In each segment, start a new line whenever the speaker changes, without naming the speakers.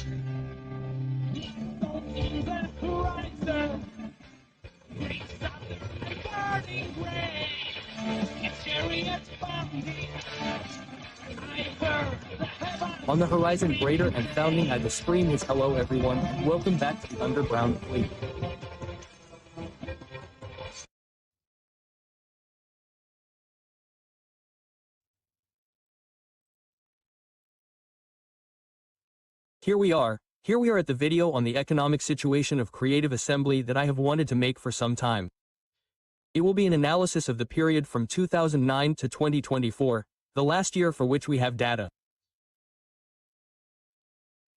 On the horizon greater and founding at the screen is hello everyone, and welcome back to the Underground Fleet. Here we are at the video on the economic situation of Creative Assembly that I have wanted to make for some time. It will be an analysis of the period from 2009 to 2024, the last year for which we have data.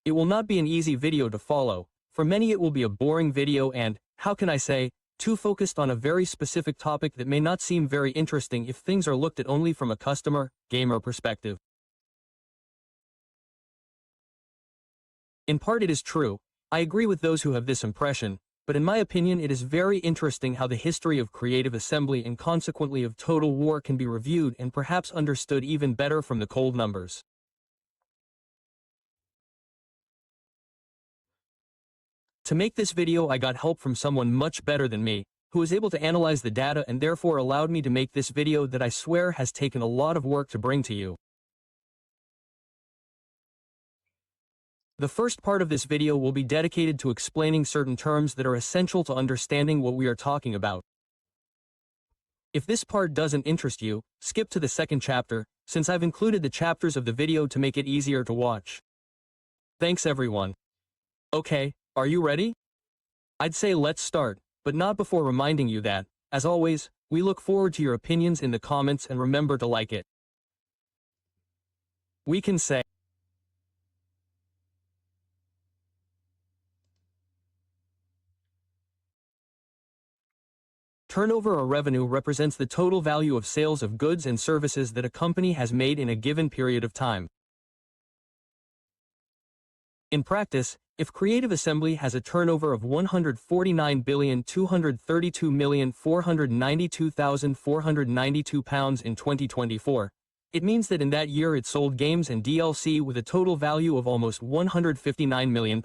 It will not be an easy video to follow. For many it will be a boring video and, how can I say, too focused on a very specific topic that may not seem very interesting if things are looked at only from a customer, gamer perspective. In part it is true, I agree with those who have this impression, but in my opinion it is very interesting how the history of Creative Assembly and consequently of Total War can be reviewed and perhaps understood even better from the cold numbers. To make this video I got help from someone much better than me, who was able to analyze the data and therefore allowed me to make this video that I swear has taken a lot of work to bring to you. The first part of this video will be dedicated to explaining certain terms that are essential to understanding what we are talking about. If this part doesn't interest you, skip to the second chapter, since I've included the chapters of the video to make it easier to watch. Thanks everyone. Okay, are you ready? I'd say let's start, but not before reminding you that, as always, we look forward to your opinions in the comments and remember to like it. We can say turnover or revenue represents the total value of sales of goods and services that a company has made in a given period of time. In practice, if Creative Assembly has a turnover of £149,232,492,492 in 2024, it means that in that year it sold games and DLC with a total value of almost £159 million.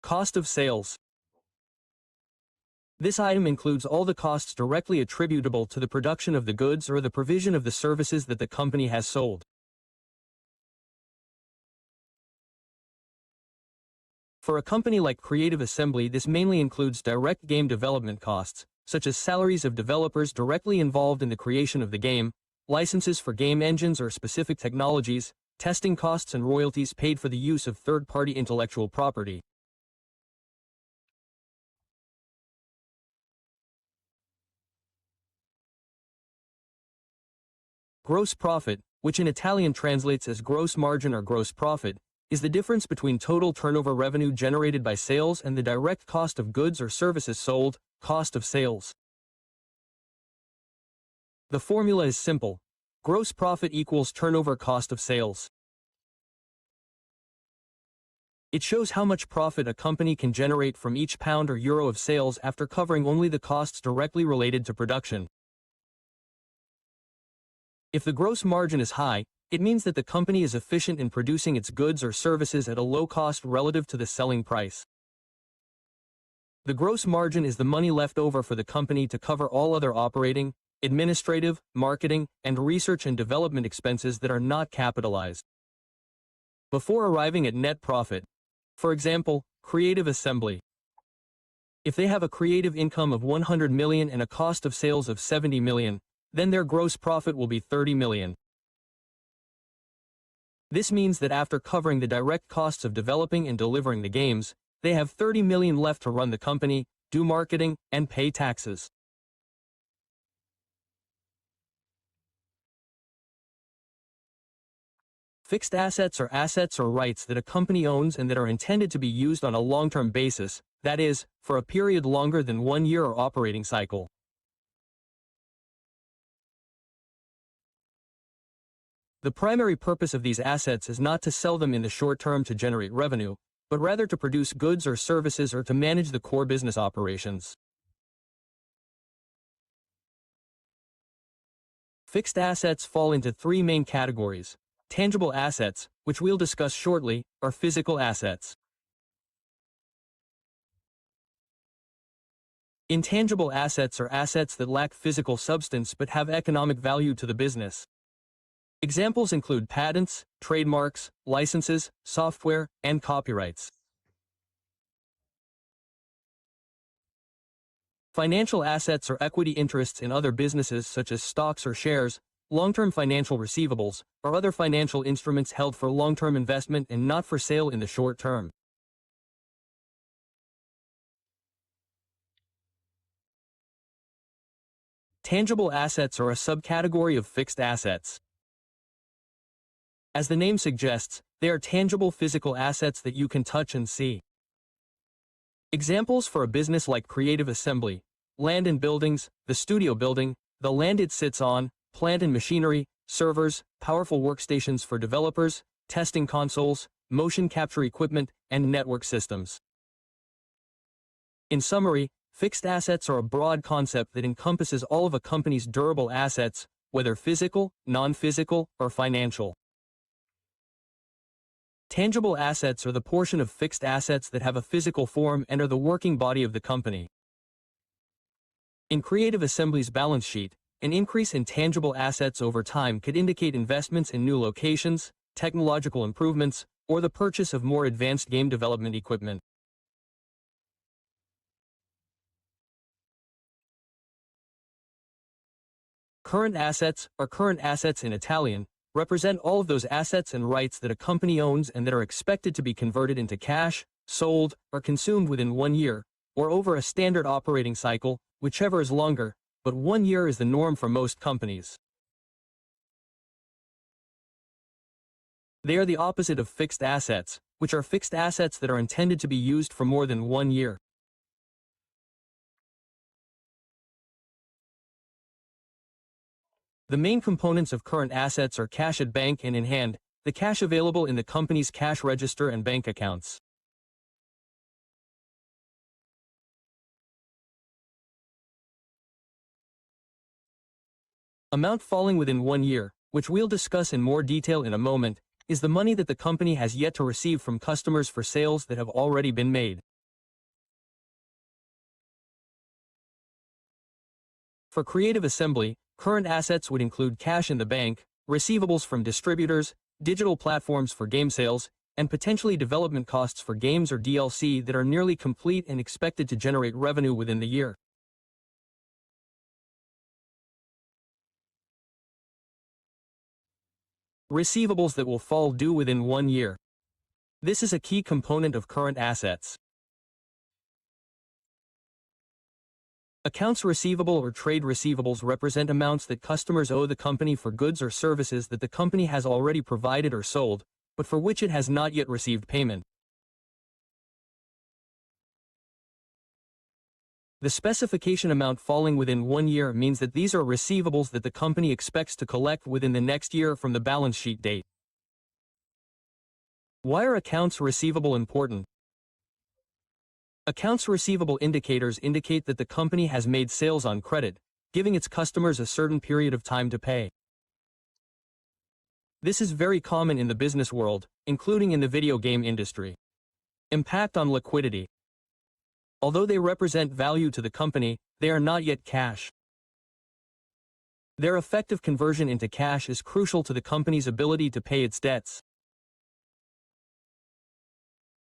Cost of sales. This item includes all the costs directly attributable to the production of the goods or the provision of the services that the company has sold. For a company like Creative Assembly, this mainly includes direct game development costs, such as salaries of developers directly involved in the creation of the game, licenses for game engines or specific technologies, testing costs and royalties paid for the use of third-party intellectual property. Gross profit, which in Italian translates as gross margin or gross profit, is the difference between total turnover revenue generated by sales and the direct cost of goods or services sold, cost of sales. The formula is simple. Gross profit equals turnover cost of sales. It shows how much profit a company can generate from each pound or euro of sales after covering only the costs directly related to production. If the gross margin is high, it means that the company is efficient in producing its goods or services at a low cost relative to the selling price. The gross margin is the money left over for the company to cover all other operating, administrative, marketing, and research and development expenses that are not capitalized. Before arriving at net profit, for example, Creative Assembly. If they have a creative income of 100 million and a cost of sales of 70 million, then their gross profit will be 30 million. This means that after covering the direct costs of developing and delivering the games, they have 30 million left to run the company, do marketing, and pay taxes. Fixed assets are assets or rights that a company owns and that are intended to be used on a long-term basis, that is, for a period longer than 1 year or operating cycle. The primary purpose of these assets is not to sell them in the short term to generate revenue, but rather to produce goods or services or to manage the core business operations. Fixed assets fall into three main categories: Tangible assets, which we'll discuss shortly, are physical assets. Intangible assets are assets that lack physical substance but have economic value to the business. Examples include patents, trademarks, licenses, software, and copyrights. Financial assets are equity interests in other businesses such as stocks or shares, long-term financial receivables, or other financial instruments held for long-term investment and not for sale in the short term. Tangible assets are a subcategory of fixed assets. As the name suggests, they are tangible physical assets that you can touch and see. Examples for a business like Creative Assembly: land and buildings, the studio building, the land it sits on, plant and machinery, servers, powerful workstations for developers, testing consoles, motion capture equipment, and network systems. In summary, fixed assets are a broad concept that encompasses all of a company's durable assets, whether physical, non-physical, or financial. Tangible assets are the portion of fixed assets that have a physical form and are the working body of the company. In Creative Assembly's balance sheet, an increase in tangible assets over time could indicate investments in new locations, technological improvements, or the purchase of more advanced game development equipment. Current assets, or current assets in Italian, represent all of those assets and rights that a company owns and that are expected to be converted into cash, sold, or consumed within 1 year, or over a standard operating cycle, whichever is longer, but 1 year is the norm for most companies. They are the opposite of fixed assets, which are fixed assets that are intended to be used for more than 1 year. The main components of current assets are cash at bank and in hand, the cash available in the company's cash register and bank accounts. Amount falling within 1 year, which we'll discuss in more detail in a moment, is the money that the company has yet to receive from customers for sales that have already been made. For Creative Assembly, current assets would include cash in the bank, receivables from distributors, digital platforms for game sales, and potentially development costs for games or DLC that are nearly complete and expected to generate revenue within the year. Receivables that will fall due within 1 year. This is a key component of current assets. Accounts receivable or trade receivables represent amounts that customers owe the company for goods or services that the company has already provided or sold, but for which it has not yet received payment. The specification amount falling within 1 year means that these are receivables that the company expects to collect within the next year from the balance sheet date. Why are accounts receivable important? Accounts receivable indicators indicate that the company has made sales on credit, giving its customers a certain period of time to pay. This is very common in the business world, including in the video game industry. Impact on liquidity. Although they represent value to the company, they are not yet cash. Their effective conversion into cash is crucial to the company's ability to pay its debts.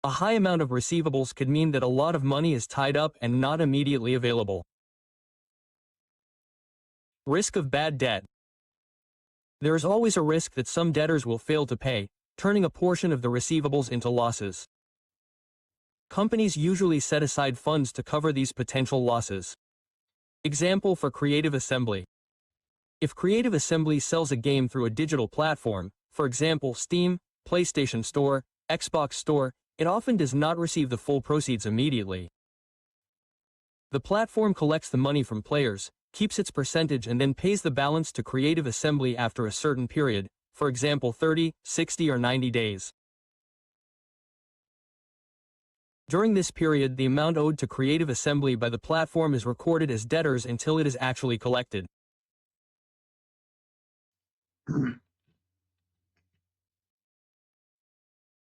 A high amount of receivables could mean that a lot of money is tied up and not immediately available. Risk of bad debt. There is always a risk that some debtors will fail to pay, turning a portion of the receivables into losses. Companies usually set aside funds to cover these potential losses. Example for Creative Assembly. If Creative Assembly sells a game through a digital platform, for example Steam, PlayStation Store, Xbox Store, it often does not receive the full proceeds immediately. The platform collects the money from players, keeps its percentage and then pays the balance to Creative Assembly after a certain period, for example 30, 60 or 90 days. During this period, the amount owed to Creative Assembly by the platform is recorded as debtors until it is actually collected.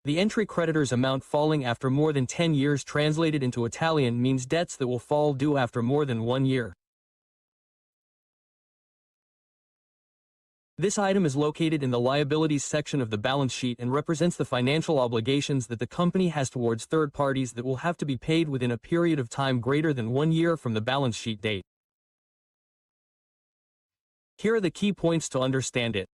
The entry creditors amount falling after more than 10 years translated into Italian means debts that will fall due after more than 1 year. This item is located in the liabilities section of the balance sheet and represents the financial obligations that the company has towards third parties that will have to be paid within a period of time greater than 1 year from the balance sheet date. Here are the key points to understand it.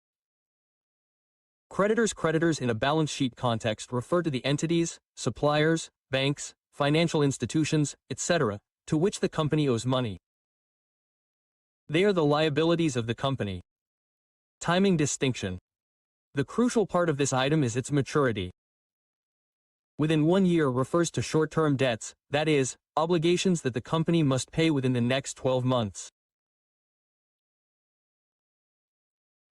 Creditors in a balance sheet context refer to the entities, suppliers, banks, financial institutions, etc., to which the company owes money. They are the liabilities of the company. Timing distinction. The crucial part of this item is its maturity. Within 1 year refers to short-term debts, that is, obligations that the company must pay within the next 12 months.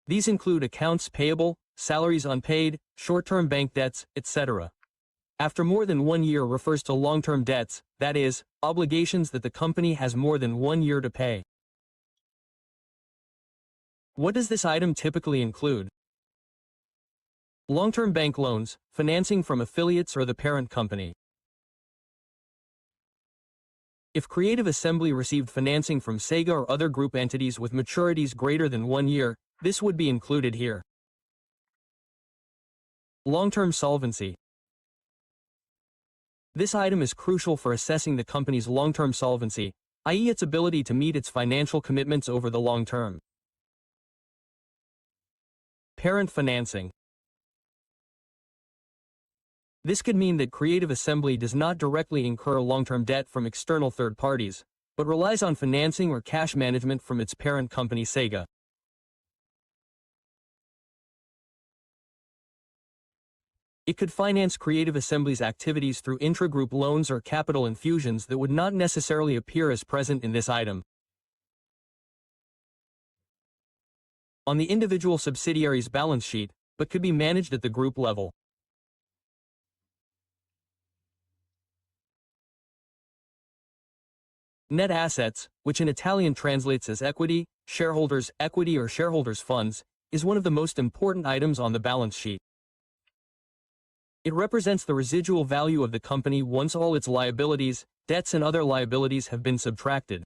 These include accounts payable, salaries unpaid, short-term bank debts, etc. After more than 1 year refers to long-term debts, that is, obligations that the company has more than 1 year to pay. What does this item typically include? Long-term bank loans, financing from affiliates or the parent company. If Creative Assembly received financing from Sega or other group entities with maturities greater than 1 year, this would be included here. Long-term solvency. This item is crucial for assessing the company's long-term solvency, i.e. its ability to meet its financial commitments over the long term. Parent financing. This could mean that Creative Assembly does not directly incur long-term debt from external third parties, but relies on financing or cash management from its parent company Sega. It could finance Creative Assembly's activities through intra-group loans or capital infusions that would not necessarily appear as present in this item. On the individual subsidiary's balance sheet, but could be managed at the group level. Net assets, which in Italian translates as equity, shareholders' equity or shareholders' funds, is one of the most important items on the balance sheet. It represents the residual value of the company once all its liabilities, debts and other liabilities have been subtracted.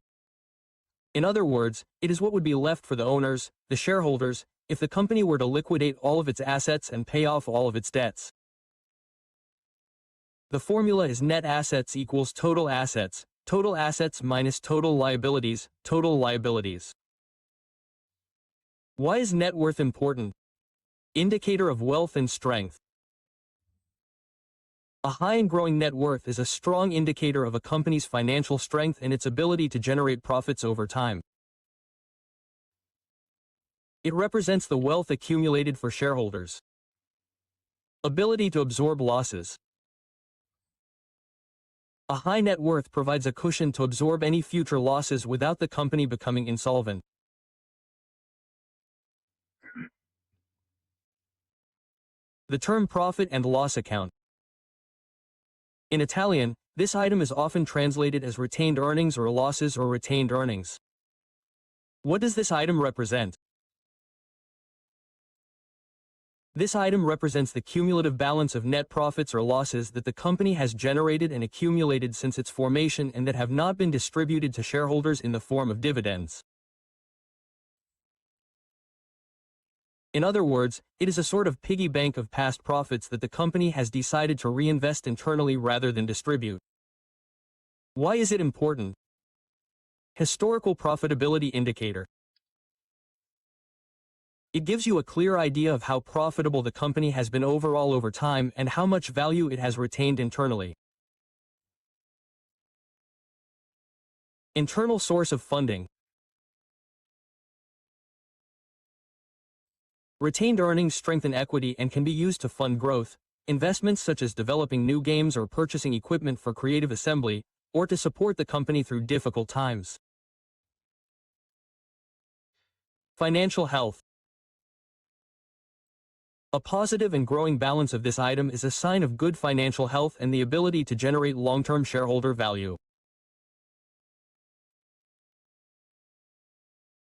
In other words, it is what would be left for the owners, the shareholders, if the company were to liquidate all of its assets and pay off all of its debts. The formula is net assets equals total assets minus total liabilities, total liabilities. Why is net worth important? Indicator of wealth and strength. A high and growing net worth is a strong indicator of a company's financial strength and its ability to generate profits over time. It represents the wealth accumulated for shareholders. Ability to absorb losses. A high net worth provides a cushion to absorb any future losses without the company becoming insolvent. The term profit and loss account. In Italian, this item is often translated as retained earnings or losses or retained earnings. What does this item represent? This item represents the cumulative balance of net profits or losses that the company has generated and accumulated since its formation and that have not been distributed to shareholders in the form of dividends. In other words, it is a sort of piggy bank of past profits that the company has decided to reinvest internally rather than distribute. Why is it important? Historical profitability indicator. It gives you a clear idea of how profitable the company has been overall over time and how much value it has retained internally. Internal source of funding. Retained earnings strengthen equity and can be used to fund growth, investments such as developing new games or purchasing equipment for Creative Assembly, or to support the company through difficult times. Financial health. A positive and growing balance of this item is a sign of good financial health and the ability to generate long-term shareholder value.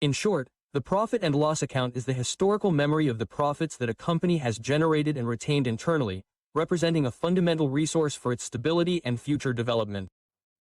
In short, the profit and loss account is the historical memory of the profits that a company has generated and retained internally, representing a fundamental resource for its stability and future development.